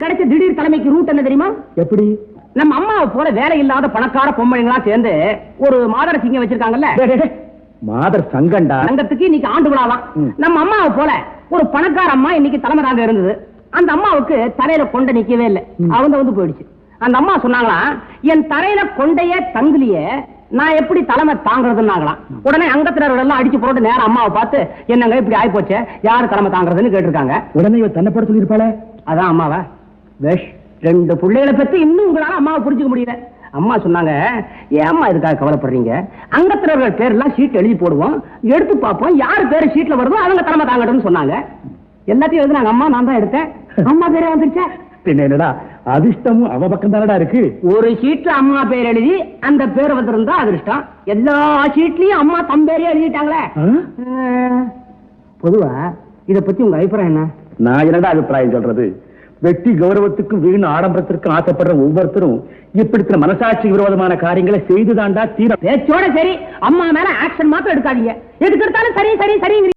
கிடைச்ச திடீர் தலைமைக்கு ரூட் என்ன தெரியுமா? எப்படி? நம்ம அம்மாவை போல வேலை இல்லாத பணக்கார பொம்பளைங்களா சேர்ந்து ஒரு மாதர சிங்கம் வச்சிருக்காங்கல்ல, மாதர் சங்கண்டா. சங்கத்துக்கு இன்னைக்கு ஆண்டு விழாலாம். நம்ம அம்மாவை போல ஒரு பணக்கார அம்மா இன்னைக்கு தலைமை தாங்க இருந்தது. அந்த அம்மாவுக்கு தரையில கொண்டை நிக்கவே இல்லை, வந்து போயிடுச்சு. அந்த அம்மா சொன்னாங்களா, என் தரையில கொண்டைய தங்குலியே நான் எப்படி தலைமை தாங்கிறதுனாங்களாம். உடனே அங்கத்தினர்கள் எல்லாம் அடிச்சு போட்டு நேரம் அம்மாவை பார்த்து, என்னங்க இப்படி ஆயி போச்சு, யாரு தலைமை தாங்கிறதுன்னு கேட்டிருக்காங்க. உடனே தன்னை பட சொல்லிருப்பாளே. அதான் அம்மாவா, வெஷ் 2 பிள்ளைகளை பத்தி இன்னும் உங்களால அம்மாவை புரிஞ்சுக்க முடியல. அம்மா சொன்னாங்க, ஏம்மா இதுக்காக கவலைப்படுறீங்க, அங்கத்தினர்கள் பேர்லாம் சீட் எழுதி போடுவோம், எடுத்து பார்ப்போம், யாரு பேரு சீட்ல வருதோ அவங்க தலைமை தாங்கட்டும்னு சொன்னாங்க. எல்லாத்தையும் எழுதுனாங்க அம்மா, நான் தான் எடுத்தேன். அம்மா பேரே வந்துருச்சா? என்னடா அதிர்ஷ்டமும் அவ பக்கம் தானடா இருக்கு. ஒரு சீட்ல அம்மா பேர் எழுதி அந்த பேர் வந்திருந்தா அதிர்ஷ்டம். எல்லா சீட்லயும் அம்மா தம் பேரே எழுதிட்டாங்களே. பொதுவா இத பத்தி உங்க அபிப்பிராயம் என்ன? நான் என்னடா அபிப்பிராயம் சொல்றது, வெட்டி கௌரவத்துக்கும் வீண் ஆடம்பரத்திற்கும் ஆசைப்படுற ஒவ்வொருத்தரும் இப்படி மனசாட்சி விரோதமான காரியங்களை செய்துதாண்டா தீர. பேச்சோட சரி, அம்மா மேல ஆக்ஷன் மாத்திரம் எடுக்காதீங்க. எதுக்கு எடுத்தாலும் சரி சரி சரி.